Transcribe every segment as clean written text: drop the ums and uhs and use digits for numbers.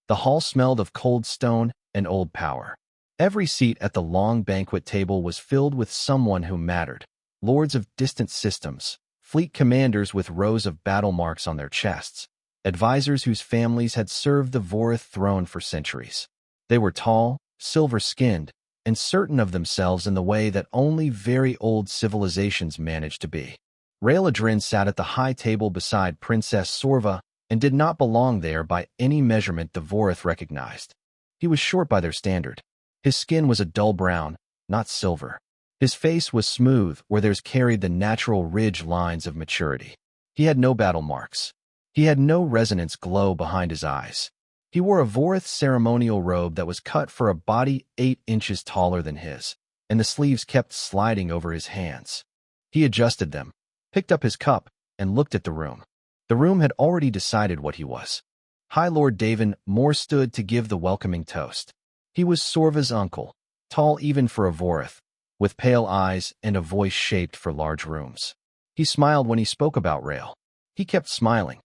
The hall smelled of cold stone and old power. Every seat at the long banquet table was filled with someone who mattered. Lords of distant systems, fleet commanders with rows of battle marks on their chests, advisors whose families had served the Vorith throne for centuries. They were tall, silver-skinned, and certain of themselves in the way that only very old civilizations managed to be. Rael Adrin sat at the high table beside Princess Sorva and did not belong there by any measurement the Vorith recognized. He was short by their standard. His skin was a dull brown, not silver. His face was smooth where there's carried the natural ridge lines of maturity. He had no battle marks. He had no resonance glow behind his eyes. He wore a Vorith ceremonial robe that was cut for a body 8 inches taller than his, and the sleeves kept sliding over his hands. He adjusted them, picked up his cup, and looked at the room. The room had already decided what he was. High Lord Davin Moore stood to give the welcoming toast. He was Sorva's uncle, tall even for a Vorith, with pale eyes and a voice shaped for large rooms. He smiled when he spoke about Rael. He kept smiling.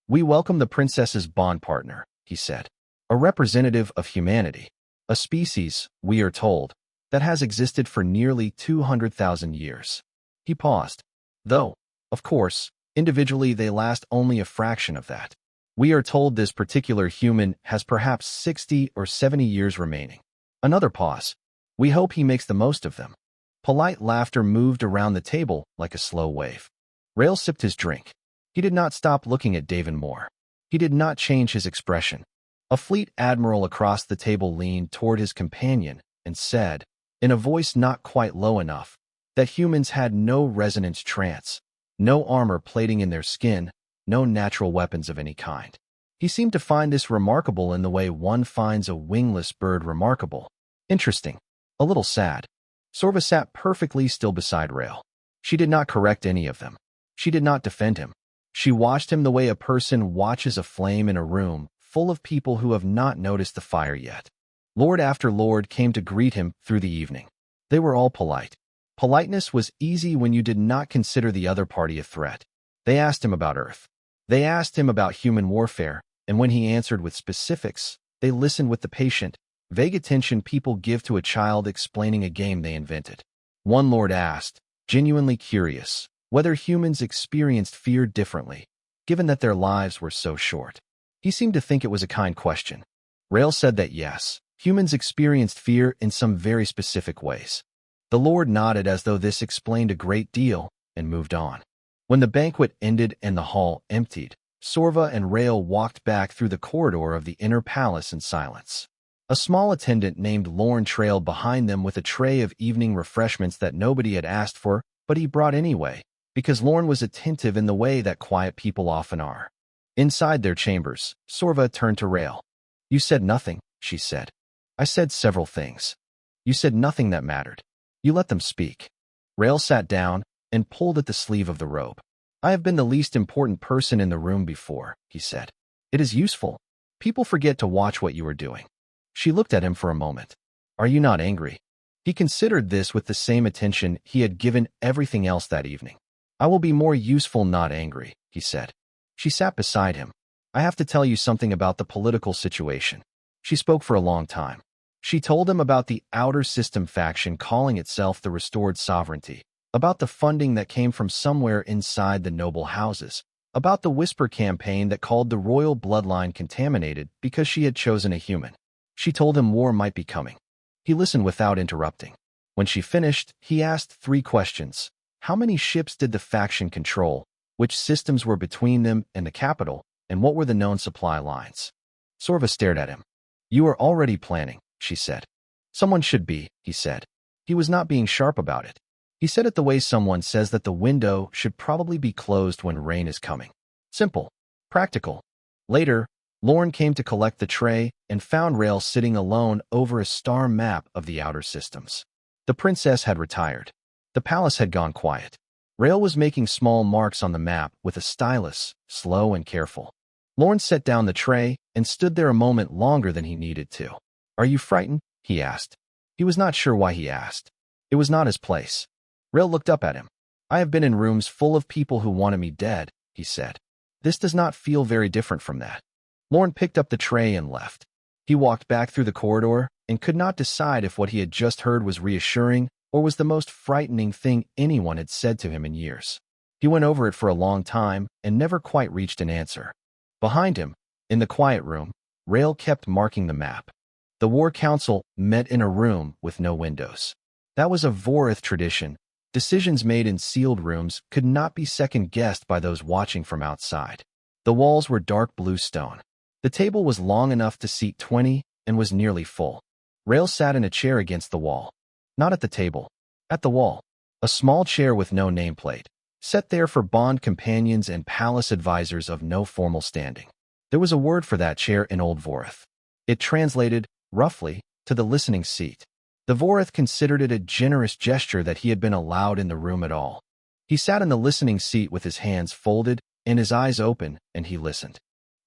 "We welcome the princess's bond partner," he said. "A representative of humanity, a species, we are told, that has existed for nearly 200,000 years." He paused. "Though, of course, individually they last only a fraction of that. We are told this particular human has perhaps 60 or 70 years remaining." Another pause. "We hope he makes the most of them." Polite laughter moved around the table like a slow wave. Rael sipped his drink. He did not stop looking at Davin Moore. He did not change his expression. A fleet admiral across the table leaned toward his companion and said, in a voice not quite low enough, that humans had no resonance trance, no armor plating in their skin, no natural weapons of any kind. He seemed to find this remarkable in the way one finds a wingless bird remarkable. Interesting. A little sad. Sorva sat perfectly still beside Rael. She did not correct any of them. She did not defend him. She watched him the way a person watches a flame in a room full of people who have not noticed the fire yet. Lord after lord came to greet him through the evening. They were all polite. Politeness was easy when you did not consider the other party a threat. They asked him about Earth. They asked him about human warfare, and when he answered with specifics, they listened with the patient, vague attention people give to a child explaining a game they invented. One lord asked, genuinely curious, whether humans experienced fear differently, given that their lives were so short. He seemed to think it was a kind question. Rael said that yes, humans experienced fear in some very specific ways. The lord nodded as though this explained a great deal, and moved on. When the banquet ended and the hall emptied, Sorva and Rael walked back through the corridor of the inner palace in silence. A small attendant named Lorne trailed behind them with a tray of evening refreshments that nobody had asked for, but he brought anyway, because Lorne was attentive in the way that quiet people often are. Inside their chambers, Sorva turned to Rael. "You said nothing," she said. "I said several things. You said nothing that mattered. You let them speak." Rael sat down and pulled at the sleeve of the robe. "I have been the least important person in the room before," he said. "It is useful. People forget to watch what you are doing." She looked at him for a moment. "Are you not angry?" He considered this with the same attention he had given everything else that evening. "I will be more useful, not angry," he said. She sat beside him. "I have to tell you something about the political situation." She spoke for a long time. She told him about the Outer System faction calling itself the Restored Sovereignty, about the funding that came from somewhere inside the noble houses, about the Whisper campaign that called the royal bloodline contaminated because she had chosen a human. She told him war might be coming. He listened without interrupting. When she finished, he asked 3 questions. How many ships did the faction control? Which systems were between them and the capital? And what were the known supply lines? Sorva stared at him. "You are already planning," she said. "Someone should be," he said. He was not being sharp about it. He said it the way someone says that the window should probably be closed when rain is coming. Simple. Practical. Later, Lorne came to collect the tray and found Rael sitting alone over a star map of the outer systems. The princess had retired. The palace had gone quiet. Rael was making small marks on the map with a stylus, slow and careful. Lorne set down the tray and stood there a moment longer than he needed to. "Are you frightened?" he asked. He was not sure why he asked. It was not his place. Rael looked up at him. "I have been in rooms full of people who wanted me dead," he said. "This does not feel very different from that." Lorne picked up the tray and left. He walked back through the corridor and could not decide if what he had just heard was reassuring or was the most frightening thing anyone had said to him in years. He went over it for a long time and never quite reached an answer. Behind him, in the quiet room, Rail kept marking the map. The War Council met in a room with no windows. That was a Vorith tradition. Decisions made in sealed rooms could not be second-guessed by those watching from outside. The walls were dark blue stone. The table was long enough to seat 20 and was nearly full. Rail sat in a chair against the wall. Not at the table. At the wall. A small chair with no nameplate, set there for bond companions and palace advisors of no formal standing. There was a word for that chair in Old Vorith. It translated, roughly, to the listening seat. The Vorith considered it a generous gesture that he had been allowed in the room at all. He sat in the listening seat with his hands folded and his eyes open, and he listened.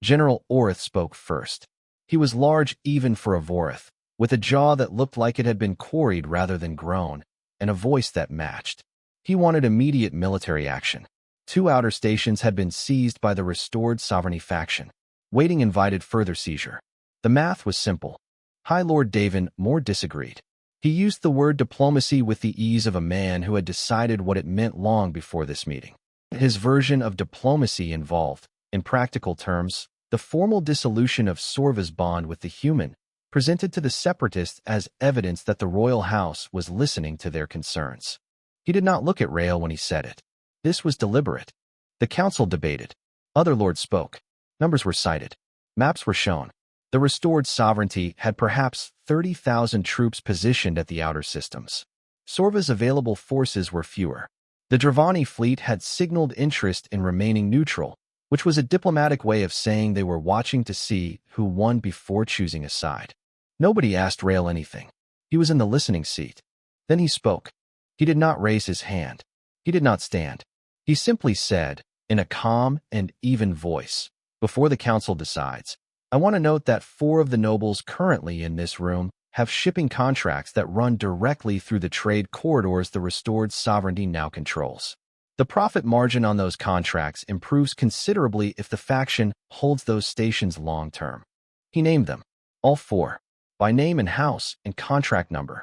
General Orith spoke first. He was large even for a Vorith, with a jaw that looked like it had been quarried rather than grown, and a voice that matched. He wanted immediate military action. 2 outer stations had been seized by the restored sovereignty faction. Waiting invited further seizure. The math was simple. High Lord Davin more disagreed. He used the word diplomacy with the ease of a man who had decided what it meant long before this meeting. His version of diplomacy involved, in practical terms, the formal dissolution of Sorva's bond with the human, presented to the separatists as evidence that the royal house was listening to their concerns. He did not look at Rael when he said it. This was deliberate. The council debated. Other lords spoke. Numbers were cited. Maps were shown. The restored sovereignty had perhaps 30,000 troops positioned at the outer systems. Sorva's available forces were fewer. The Dravani fleet had signaled interest in remaining neutral, which was a diplomatic way of saying they were watching to see who won before choosing a side. Nobody asked Rael anything. He was in the listening seat. Then he spoke. He did not raise his hand. He did not stand. He simply said, in a calm and even voice, "Before the council decides, I want to note that 4 of the nobles currently in this room have shipping contracts that run directly through the trade corridors the restored sovereignty now controls. The profit margin on those contracts improves considerably if the faction holds those stations long-term." He named them, all 4, by name and house and contract number.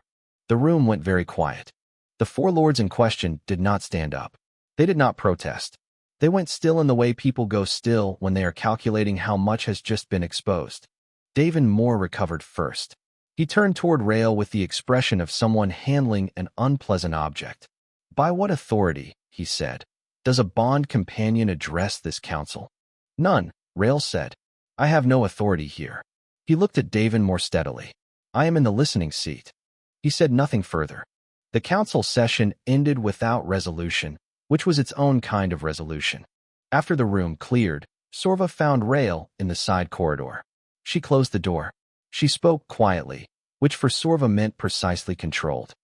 The room went very quiet. The 4 lords in question did not stand up. They did not protest. They went still in the way people go still when they are calculating how much has just been exposed. Davin Moore recovered first. He turned toward Rael with the expression of someone handling an unpleasant object. "By what authority," he said, "does a bond companion address this council?" "None," Rael said. "I have no authority here." He looked at Davin more steadily. "I am in the listening seat." He said nothing further. The council session ended without resolution, which was its own kind of resolution. After the room cleared, Sorva found Rael in the side corridor. She closed the door. She spoke quietly, which for Sorva meant precisely controlled.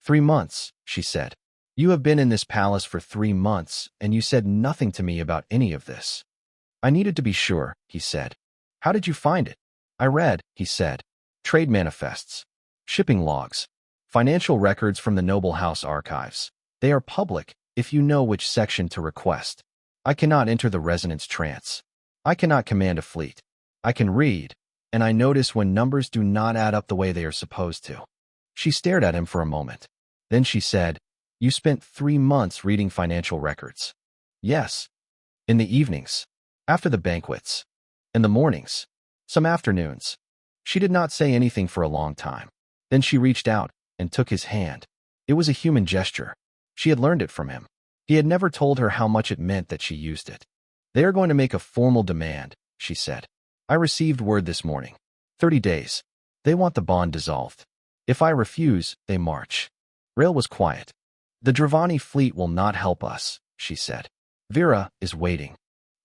3 months, she said. "You have been in this palace for 3 months, and you said nothing to me about any of this." "I needed to be sure," he said. "How did you find it?" "I read," he said. "Trade manifests, shipping logs, financial records from the Noble House archives. They are public, if you know which section to request. I cannot enter the resonance trance. I cannot command a fleet. I can read, and I notice when numbers do not add up the way they are supposed to." She stared at him for a moment. Then she said, "You spent 3 months reading financial records." "Yes. In the evenings. After the banquets. In the mornings. Some afternoons." She did not say anything for a long time. Then she reached out and took his hand. It was a human gesture. She had learned it from him. He had never told her how much it meant that she used it. "They are going to make a formal demand," she said. "I received word this morning. 30 days. They want the bond dissolved. If I refuse, they march." Rael was quiet. "The Dravani fleet will not help us," she said. "Vera is waiting."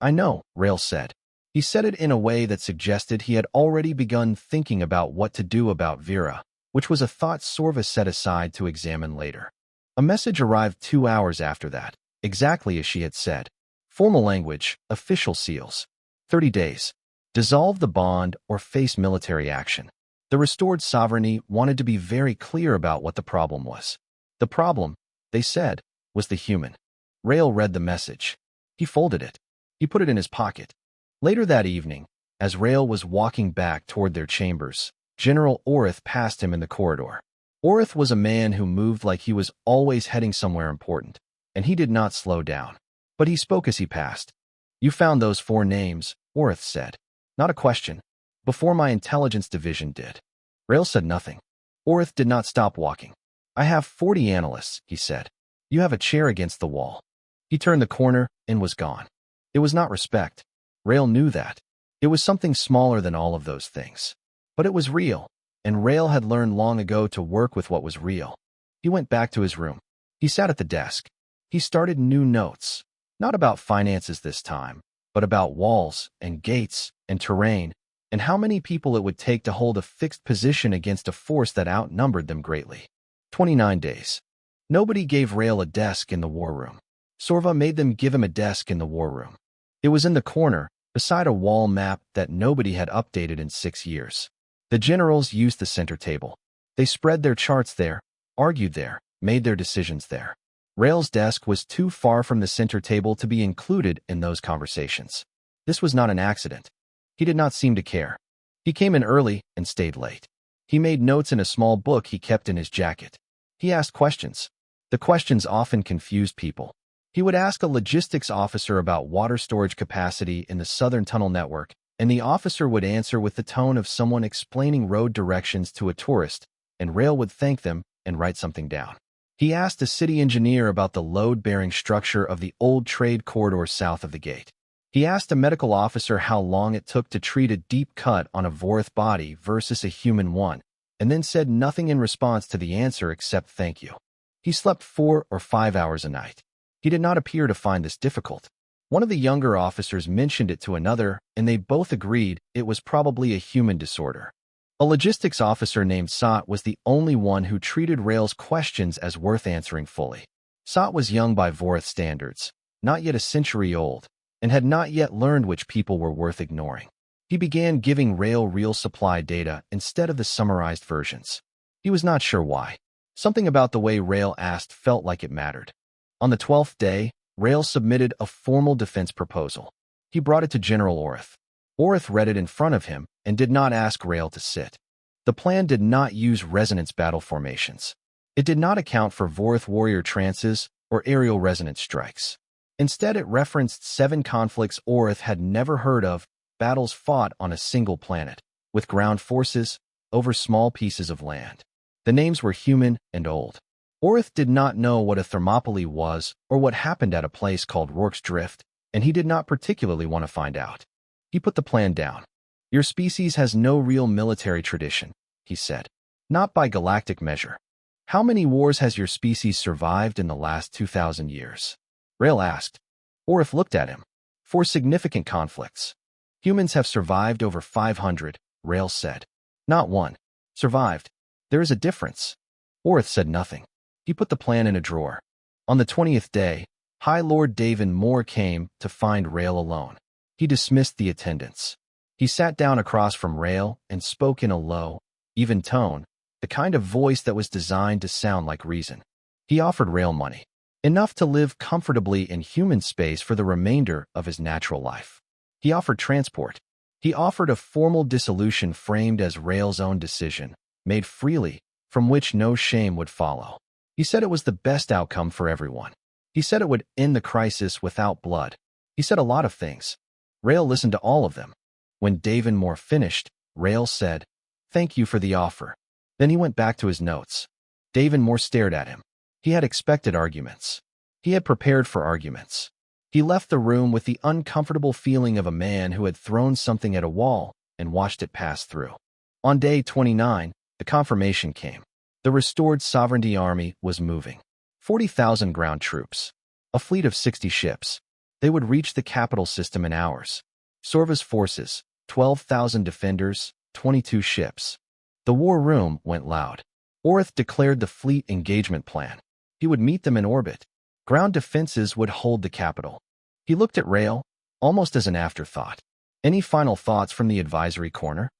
"I know," Rael said. He said it in a way that suggested he had already begun thinking about what to do about Vera, which was a thought Sorva set aside to examine later. A message arrived 2 hours after that, exactly as she had said. Formal language, official seals. 30 days. Dissolve the bond or face military action. The restored sovereignty wanted to be very clear about what the problem was. The problem, they said, was the human. Rael read the message. He folded it. He put it in his pocket. Later that evening, As Rail was walking back toward their chambers, General Orith passed him in the corridor. Orith was a man who moved like he was always heading somewhere important, and he did not slow down. But he spoke as he passed. "You found those 4 names," Orith said. "Not a question. Before my intelligence division did." Rail said nothing. Orith did not stop walking. "I have 40 analysts," he said. "You have a chair against the wall." He turned the corner and was gone. It was not respect. Rail knew that. It was something smaller than all of those things. But it was real, and Rail had learned long ago to work with what was real. He went back to his room. He sat at the desk. He started new notes, not about finances this time, but about walls and gates and terrain, and how many people it would take to hold a fixed position against a force that outnumbered them greatly. 29 days. Nobody gave Rail a desk in the war room. Sorva made them give him a desk in the war room. It was in the corner, beside a wall map that nobody had updated in 6 years. The generals used the center table. They spread their charts there, argued there, made their decisions there. Rail's desk was too far from the center table to be included in those conversations. This was not an accident. He did not seem to care. He came in early and stayed late. He made notes in a small book he kept in his jacket. He asked questions. The questions often confused people. He would ask a logistics officer about water storage capacity in the Southern Tunnel Network, and the officer would answer with the tone of someone explaining road directions to a tourist, and Rail would thank them and write something down. He asked a city engineer about the load-bearing structure of the old trade corridor south of the gate. He asked a medical officer how long it took to treat a deep cut on a Vorith body versus a human one, and then said nothing in response to the answer except thank you. He slept 4 or 5 hours a night. He did not appear to find this difficult. One of the younger officers mentioned it to another, and they both agreed it was probably a human disorder. A logistics officer named Sot was the only one who treated Rail's questions as worth answering fully. Sot was young by Vorith standards, not yet a century old, and had not yet learned which people were worth ignoring. He began giving Rail real supply data instead of the summarized versions. He was not sure why. Something about the way Rail asked felt like it mattered. On the 12th day, Rail submitted a formal defense proposal. He brought it to General Orith. Orith read it in front of him and did not ask Rail to sit. The plan did not use resonance battle formations. It did not account for Vorith warrior trances or aerial resonance strikes. Instead, it referenced 7 conflicts Orith had never heard of, battles fought on a single planet, with ground forces, over small pieces of land. The names were human and old. Orith did not know what a Thermopylae was or what happened at a place called Rourke's Drift, and he did not particularly want to find out. He put the plan down. "Your species has no real military tradition," he said. "Not by galactic measure. How many wars has your species survived in the last 2,000 years?" Rail asked. Orith looked at him. "4 significant conflicts. Humans have survived over 500, Rail said. "Not one. Survived. There is a difference." Orith said nothing. He put the plan in a drawer. On the 20th day, High Lord Davin Moore came to find Rail alone. He dismissed the attendants. He sat down across from Rail and spoke in a low, even tone, the kind of voice that was designed to sound like reason. He offered Rail money, enough to live comfortably in human space for the remainder of his natural life. He offered transport. He offered a formal dissolution framed as Rail's own decision, made freely, from which no shame would follow. He said it was the best outcome for everyone. He said it would end the crisis without blood. He said a lot of things. Rail listened to all of them. When Davin Moore finished, Rail said, "Thank you for the offer." Then he went back to his notes. Davin Moore stared at him. He had expected arguments. He had prepared for arguments. He left the room with the uncomfortable feeling of a man who had thrown something at a wall and watched it pass through. On day 29, the confirmation came. The restored Sovereignty Army was moving. 40,000 ground troops. A fleet of 60 ships. They would reach the capital system in hours. Sorva's forces, 12,000 defenders, 22 ships. The war room went loud. Orith declared the fleet engagement plan. He would meet them in orbit. Ground defenses would hold the capital. He looked at Rail, almost as an afterthought. "Any final thoughts from the advisory corner?"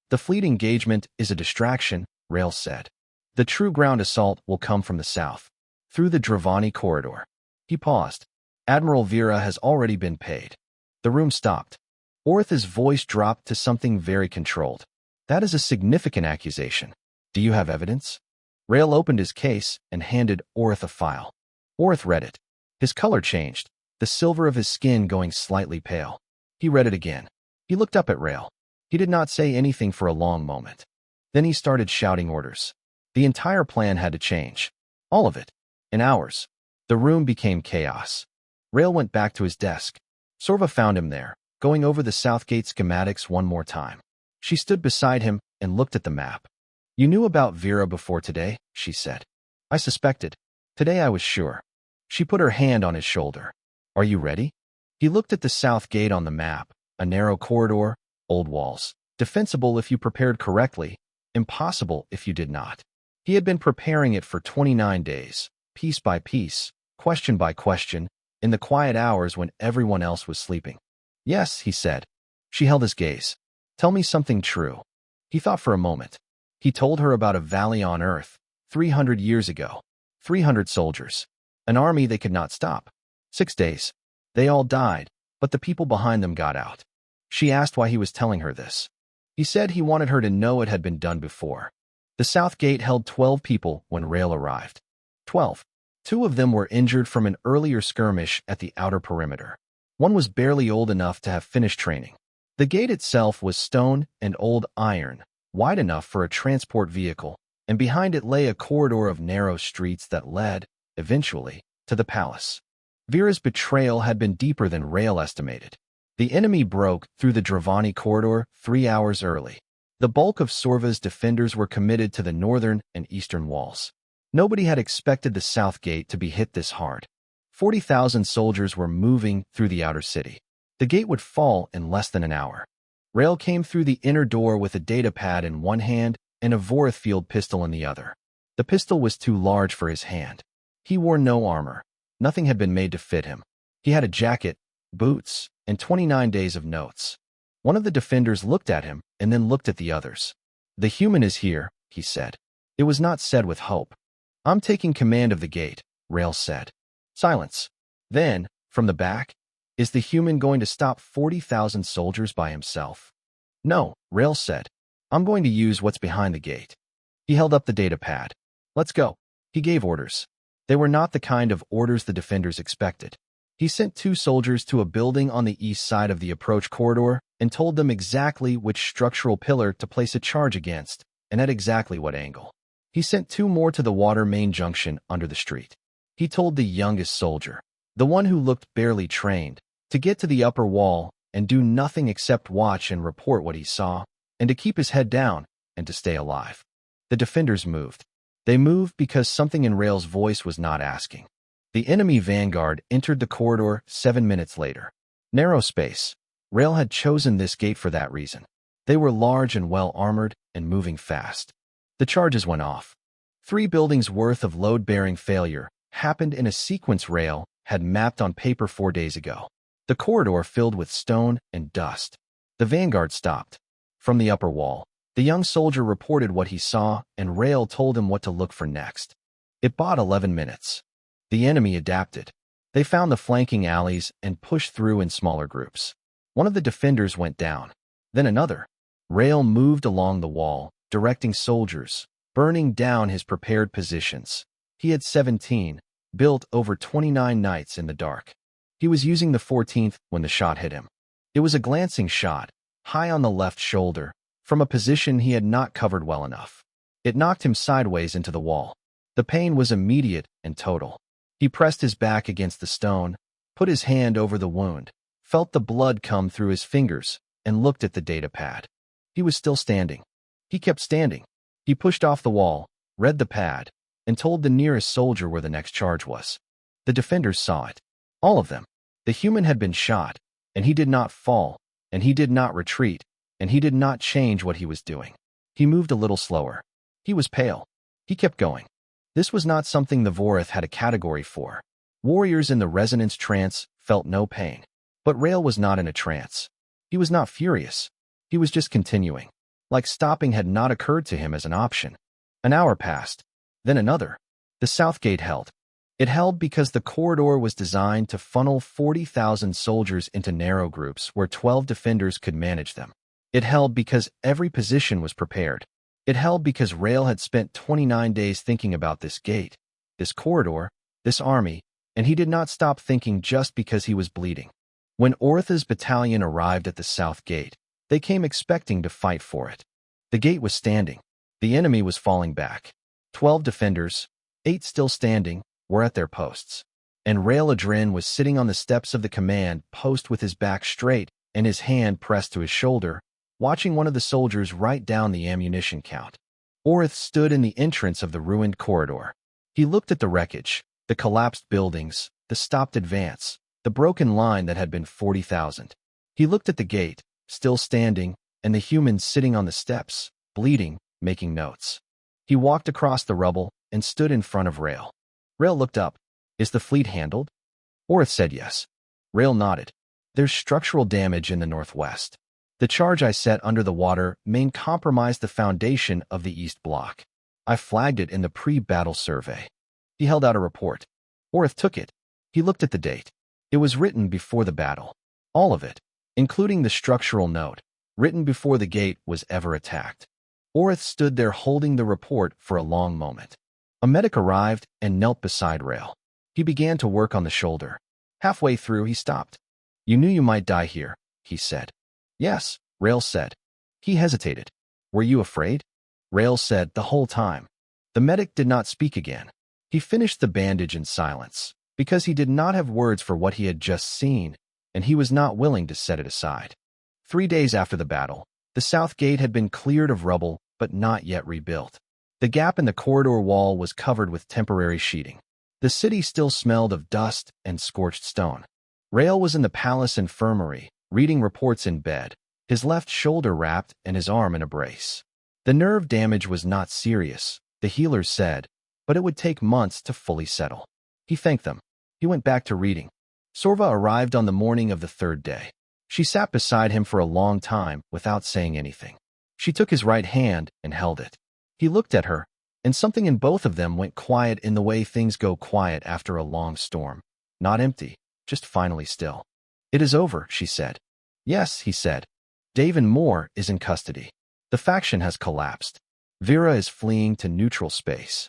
"The fleet engagement is a distraction," Rail said. "The true ground assault will come from the south, through the Dravani corridor." He paused. "Admiral Vera has already been paid." The room stopped. Orth's voice dropped to something very controlled. That is a significant accusation. Do you have evidence? Rail opened his case and handed Orth a file. Orth read it. His color changed, the silver of his skin going slightly pale. He read it again. He looked up at Rail. He did not say anything for a long moment. Then he started shouting orders. The entire plan had to change. All of it. In hours. The room became chaos. Rail went back to his desk. Sorva found him there, going over the Southgate schematics one more time. She stood beside him and looked at the map. You knew about Vera before today, she said. I suspected. Today I was sure. She put her hand on his shoulder. Are you ready? He looked at the south gate on the map, a narrow corridor, old walls, defensible if you prepared correctly, impossible if you did not. He had been preparing it for 29 days, piece by piece, question by question, in the quiet hours when everyone else was sleeping. Yes, he said. She held his gaze. Tell me something true. He thought for a moment. He told her about a valley on Earth, 300 years ago. 300 soldiers. An army they could not stop. 6 days. They all died, but the people behind them got out. She asked why he was telling her this. He said he wanted her to know it had been done before. The south gate held 12 people when Rail arrived. 12. 2 of them were injured from an earlier skirmish at the outer perimeter. One was barely old enough to have finished training. The gate itself was stone and old iron, wide enough for a transport vehicle, and behind it lay a corridor of narrow streets that led, eventually, to the palace. Vera's betrayal had been deeper than Rail estimated. The enemy broke through the Dravani corridor 3 hours early. The bulk of Sorva's defenders were committed to the northern and eastern walls. Nobody had expected the south gate to be hit this hard. 40,000 soldiers were moving through the outer city. The gate would fall in less than an hour. Rail came through the inner door with a data pad in one hand and a Vorithfield pistol in the other. The pistol was too large for his hand. He wore no armor. Nothing had been made to fit him. He had a jacket, boots, and 29 days of notes. One of the defenders looked at him and then looked at the others. The human is here, he said. It was not said with hope. I'm taking command of the gate, Rail said. Silence. Then, from the back, is the human going to stop 40,000 soldiers by himself? No, Rail said. I'm going to use what's behind the gate. He held up the data pad. Let's go. He gave orders. They were not the kind of orders the defenders expected. He sent 2 soldiers to a building on the east side of the approach corridor and told them exactly which structural pillar to place a charge against and at exactly what angle. He sent 2 more to the water main junction under the street. He told the youngest soldier, the one who looked barely trained, to get to the upper wall and do nothing except watch and report what he saw, and to keep his head down and to stay alive. The defenders moved. They moved because something in Rail's voice was not asking. The enemy vanguard entered the corridor 7 minutes later. Narrow space. Rail had chosen this gate for that reason. They were large and well-armored and moving fast. The charges went off. 3 buildings' worth of load-bearing failure happened in a sequence Rail had mapped on paper 4 days ago. The corridor filled with stone and dust. The vanguard stopped. From the upper wall, the young soldier reported what he saw, and Rail told him what to look for next. It bought 11 minutes. The enemy adapted. They found the flanking alleys and pushed through in smaller groups. One of the defenders went down. Then another. Rail moved along the wall, directing soldiers, burning down his prepared positions. He had 17, built over 29 nights in the dark. He was using the 14th when the shot hit him. It was a glancing shot, high on the left shoulder, from a position he had not covered well enough. It knocked him sideways into the wall. The pain was immediate and total. He pressed his back against the stone, put his hand over the wound, felt the blood come through his fingers, and looked at the data pad. He was still standing. He kept standing. He pushed off the wall, read the pad, and told the nearest soldier where the next charge was. The defenders saw it. All of them. The human had been shot, and he did not fall, and he did not retreat, and he did not change what he was doing. He moved a little slower. He was pale. He kept going. This was not something the Vorith had a category for. Warriors in the resonance trance felt no pain. But Rail was not in a trance. He was not furious. He was just continuing. Like stopping had not occurred to him as an option. An hour passed. Then another. The south gate held. It held because the corridor was designed to funnel 40,000 soldiers into narrow groups where 12 defenders could manage them. It held because every position was prepared. It held because Rail had spent 29 days thinking about this gate, this corridor, this army, and he did not stop thinking just because he was bleeding. When Ortha's battalion arrived at the south gate, they came expecting to fight for it. The gate was standing. The enemy was falling back. 12 defenders, 8 still standing, were at their posts. And Rail Adrin was sitting on the steps of the command post with his back straight and his hand pressed to his shoulder, watching one of the soldiers write down the ammunition count. Orth stood in the entrance of the ruined corridor. He looked at the wreckage, the collapsed buildings, the stopped advance, the broken line that had been 40,000. He looked at the gate, still standing, and the humans sitting on the steps, bleeding, making notes. He walked across the rubble and stood in front of Rail. Rail looked up. Is the fleet handled? Orth said yes. Rail nodded. There's structural damage in the northwest. The charge I set under the water main compromised the foundation of the East Block. I flagged it in the pre-battle survey. He held out a report. Orth took it. He looked at the date. It was written before the battle. All of it, including the structural note, written before the gate was ever attacked. Orth stood there holding the report for a long moment. A medic arrived and knelt beside Rail. He began to work on the shoulder. Halfway through, he stopped. You knew you might die here, he said. Yes, Rail said. He hesitated. Were you afraid? Rail said the whole time. The medic did not speak again. He finished the bandage in silence, because he did not have words for what he had just seen, and he was not willing to set it aside. 3 days after the battle, the south gate had been cleared of rubble but not yet rebuilt. The gap in the corridor wall was covered with temporary sheeting. The city still smelled of dust and scorched stone. Rail was in the palace infirmary, reading reports in bed, his left shoulder wrapped and his arm in a brace. The nerve damage was not serious, the healers said, but it would take months to fully settle. He thanked them. He went back to reading. Sorva arrived on the morning of the 3rd day. She sat beside him for a long time without saying anything. She took his right hand and held it. He looked at her, and something in both of them went quiet in the way things go quiet after a long storm. Not empty, just finally still. It is over, she said. Yes, he said. Davin Moore is in custody. The faction has collapsed. Vera is fleeing to neutral space.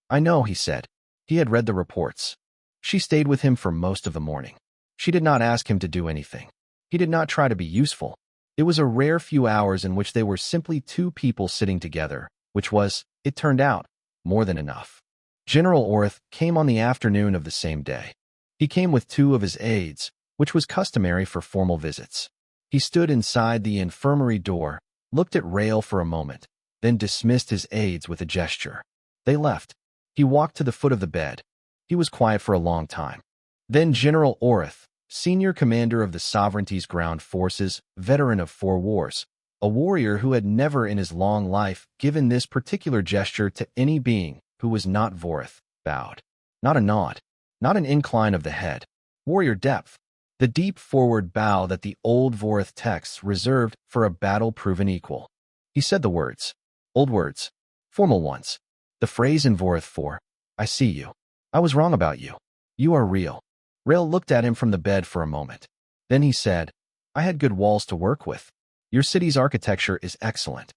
I know, he said. He had read the reports. She stayed with him for most of the morning. She did not ask him to do anything. He did not try to be useful. It was a rare few hours in which they were simply 2 people sitting together, which was, it turned out, more than enough. General Orth came on the afternoon of the same day. He came with 2 of his aides, which was customary for formal visits. He stood inside the infirmary door, looked at Rail for a moment, then dismissed his aides with a gesture. They left. He walked to the foot of the bed. He was quiet for a long time. Then General Orth, senior commander of the Sovereignty's ground forces, veteran of 4 wars, a warrior who had never in his long life given this particular gesture to any being who was not Vorith, bowed. Not a nod, not an incline of the head. Warrior depth. The deep forward bow that the old Vorith texts reserved for a battle-proven equal. He said the words. Old words. Formal ones. The phrase in Vorith for, I see you. I was wrong about you. You are real. Rail looked at him from the bed for a moment. Then he said, I had good walls to work with. Your city's architecture is excellent.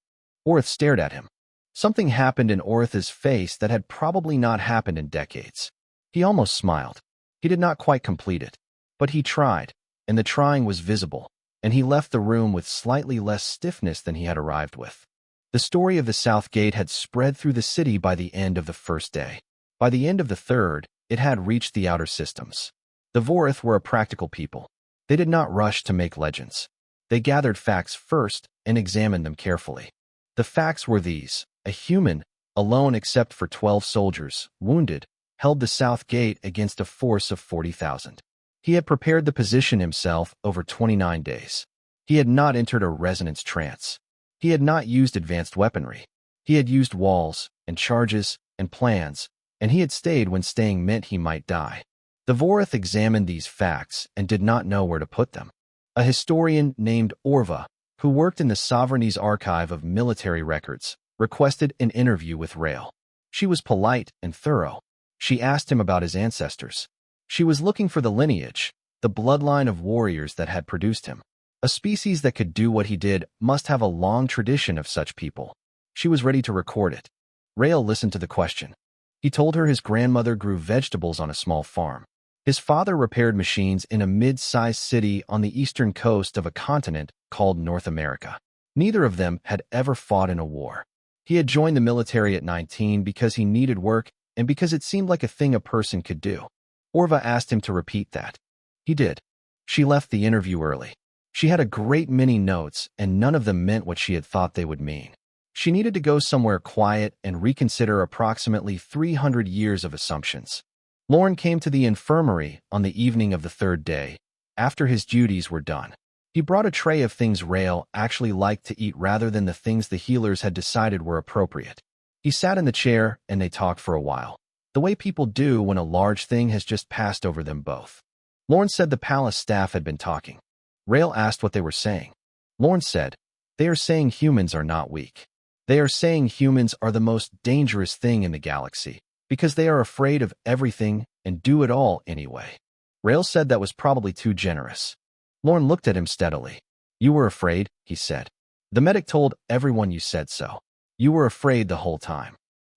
Orth stared at him. Something happened in Orth's face that had probably not happened in decades. He almost smiled. He did not quite complete it. But he tried, and the trying was visible, and he left the room with slightly less stiffness than he had arrived with. The story of the South Gate had spread through the city by the end of the 1st day. By the end of the 3rd, it had reached the outer systems. The Vorith were a practical people. They did not rush to make legends. They gathered facts first and examined them carefully. The facts were these. A human, alone except for 12 soldiers, wounded, held the South Gate against a force of 40,000. He had prepared the position himself over 29 days. He had not entered a resonance trance. He had not used advanced weaponry. He had used walls and charges and plans, and he had stayed when staying meant he might die. The Vorith examined these facts and did not know where to put them. A historian named Orva, who worked in the Sovereignty's archive of military records, requested an interview with Rail. She was polite and thorough. She asked him about his ancestors. She was looking for the lineage, the bloodline of warriors that had produced him. A species that could do what he did must have a long tradition of such people. She was ready to record it. Rael listened to the question. He told her his grandmother grew vegetables on a small farm. His father repaired machines in a mid-sized city on the eastern coast of a continent called North America. Neither of them had ever fought in a war. He had joined the military at 19 because he needed work and because it seemed like a thing a person could do. Orva asked him to repeat that. He did. She left the interview early. She had a great many notes, and none of them meant what she had thought they would mean. She needed to go somewhere quiet and reconsider approximately 300 years of assumptions. Lorne came to the infirmary on the evening of the third day, after his duties were done. He brought a tray of things Rael actually liked to eat rather than the things the healers had decided were appropriate. He sat in the chair and they talked for a while, the way people do when a large thing has just passed over them both. Lorne said the palace staff had been talking. Rael asked what they were saying. Lorne said, "They are saying humans are not weak. They are saying humans are the most dangerous thing in the galaxy, because they are afraid of everything and do it all anyway." Rael said that was probably too generous. Lorne looked at him steadily. "You were afraid," he said. "The medic told everyone you said so. You were afraid the whole time."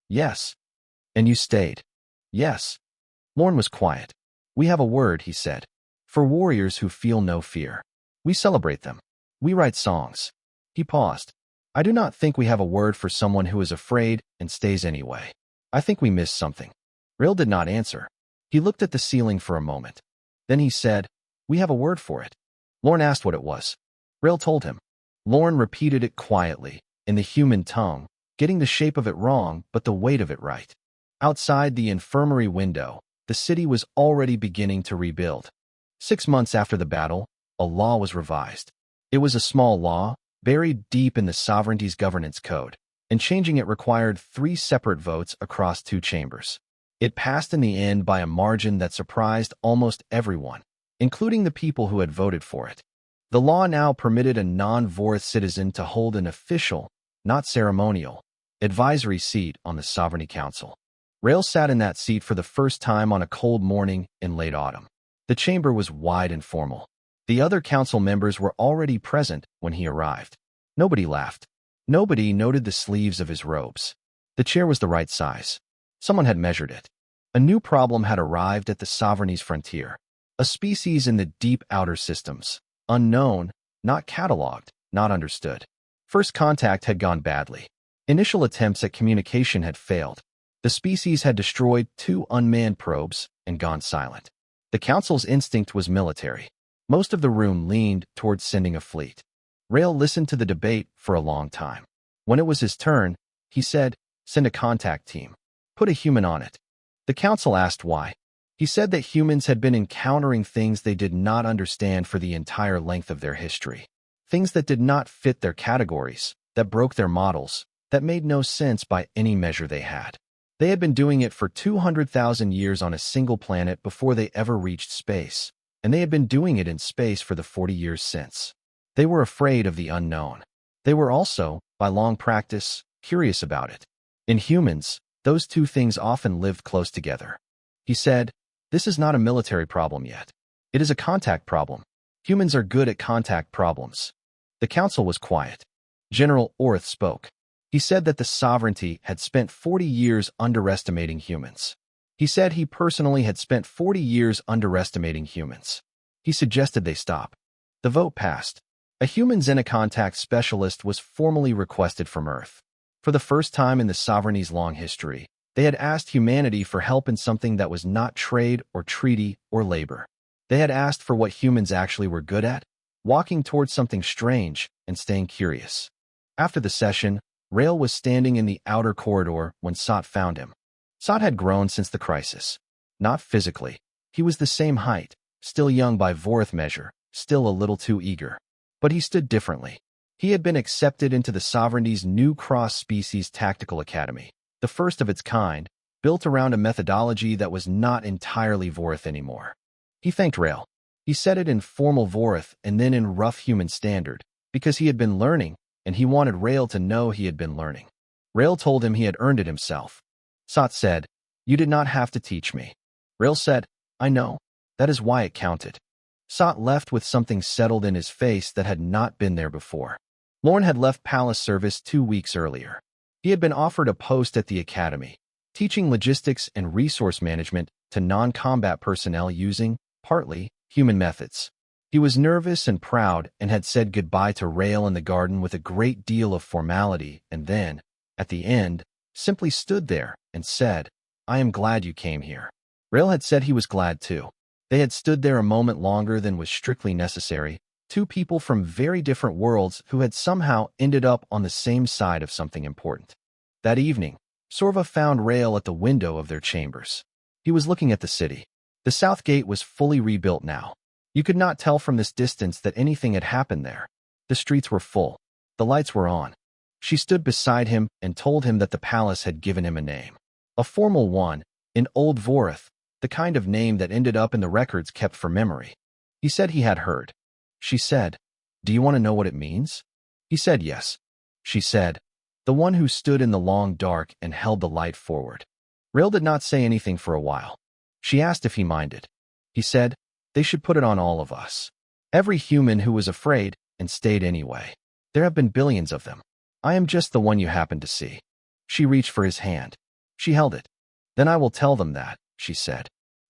"Yes." "And you stayed." "Yes." Lorne was quiet. "We have a word," he said, "for warriors who feel no fear. We celebrate them. We write songs." He paused. "I do not think we have a word for someone who is afraid and stays anyway. I think we missed something." Rael did not answer. He looked at the ceiling for a moment. Then he said, "We have a word for it." Lorne asked what it was. Rael told him. Lorne repeated it quietly, in the human tongue, getting the shape of it wrong but the weight of it right. Outside the infirmary window, the city was already beginning to rebuild. 6 months after the battle, a law was revised. It was a small law, buried deep in the sovereignty's governance code, and changing it required 3 separate votes across 2 chambers. It passed in the end by a margin that surprised almost everyone, including the people who had voted for it. The law now permitted a non-Vorith citizen to hold an official, not ceremonial, advisory seat on the Sovereignty Council. Rael sat in that seat for the first time on a cold morning in late autumn. The chamber was wide and formal. The other council members were already present when he arrived. Nobody laughed. Nobody noted the sleeves of his robes. The chair was the right size. Someone had measured it. A new problem had arrived at the sovereignty's frontier. A species in the deep outer systems. Unknown, not cataloged, not understood. First contact had gone badly. Initial attempts at communication had failed. The species had destroyed 2 unmanned probes and gone silent. The council's instinct was military. Most of the room leaned towards sending a fleet. Rael listened to the debate for a long time. When it was his turn, he said, "Send a contact team. Put a human on it." The council asked why. He said that humans had been encountering things they did not understand for the entire length of their history. Things that did not fit their categories, that broke their models, that made no sense by any measure they had. They had been doing it for 200,000 years on a single planet before they ever reached space, and they had been doing it in space for the 40 years since. They were afraid of the unknown. They were also, by long practice, curious about it. In humans, those 2 things often lived close together. He said, "This is not a military problem yet. It is a contact problem. Humans are good at contact problems." The council was quiet. General Orth spoke. He said that the sovereignty had spent 40 years underestimating humans. He said he personally had spent 40 years underestimating humans. He suggested they stop. The vote passed. A human xenocontact specialist was formally requested from Earth. For the first time in the sovereignty's long history, they had asked humanity for help in something that was not trade or treaty or labor. They had asked for what humans actually were good at, walking towards something strange and staying curious. After the session, Rael was standing in the outer corridor when Sot found him. Sot had grown since the crisis. Not physically. He was the same height, still young by Vorith measure, still a little too eager. But he stood differently. He had been accepted into the Sovereignty's new cross-species tactical academy, the first of its kind, built around a methodology that was not entirely Vorith anymore. He thanked Rael. He said it in formal Vorith and then in rough human standard, because he had been learning, and he wanted Rael to know he had been learning. Rael told him he had earned it himself. Sot said, You did not have to teach me. Rail said, I know. That is why it counted. Sot left with something settled in his face that had not been there before. Lorne had left palace service 2 weeks earlier. He had been offered a post at the academy, teaching logistics and resource management to non-combat personnel using, partly, human methods. He was nervous and proud and had said goodbye to Rail in the garden with a great deal of formality and then, at the end, simply stood there and said, I am glad you came here. Rail had said he was glad too. They had stood there a moment longer than was strictly necessary, two people from very different worlds who had somehow ended up on the same side of something important. That evening, Sorva found Rail at the window of their chambers. He was looking at the city. The south gate was fully rebuilt now. You could not tell from this distance that anything had happened there. The streets were full. The lights were on. She stood beside him and told him that the palace had given him a name. A formal one, in Old Vorith, the kind of name that ended up in the records kept for memory. He said he had heard. She said, Do you want to know what it means? He said yes. She said, The one who stood in the long dark and held the light forward. Rail did not say anything for a while. She asked if he minded. He said, They should put it on all of us. Every human who was afraid and stayed anyway. There have been billions of them. I am just the one you happen to see. She reached for his hand. She held it. Then I will tell them that, she said.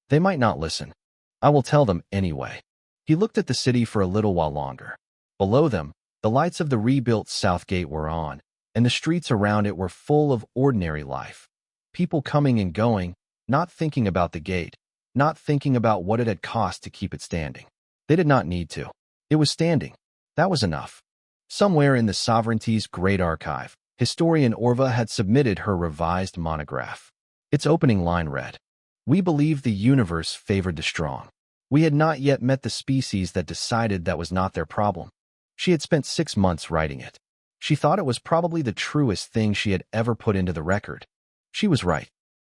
They might not listen. I will tell them anyway. He looked at the city for a little while longer. Below them, the lights of the rebuilt South Gate were on, and the streets around it were full of ordinary life. People coming and going, not thinking about the gate, not thinking about what it had cost to keep it standing. They did not need to. It was standing. That was enough. Somewhere in the sovereignty's great archive, historian Orva had submitted her revised monograph. Its opening line read, We believe the universe favored the strong. We had not yet met the species that decided that was not their problem. She had spent 6 months writing it. She thought it was probably the truest thing she had ever put into the record. She was right.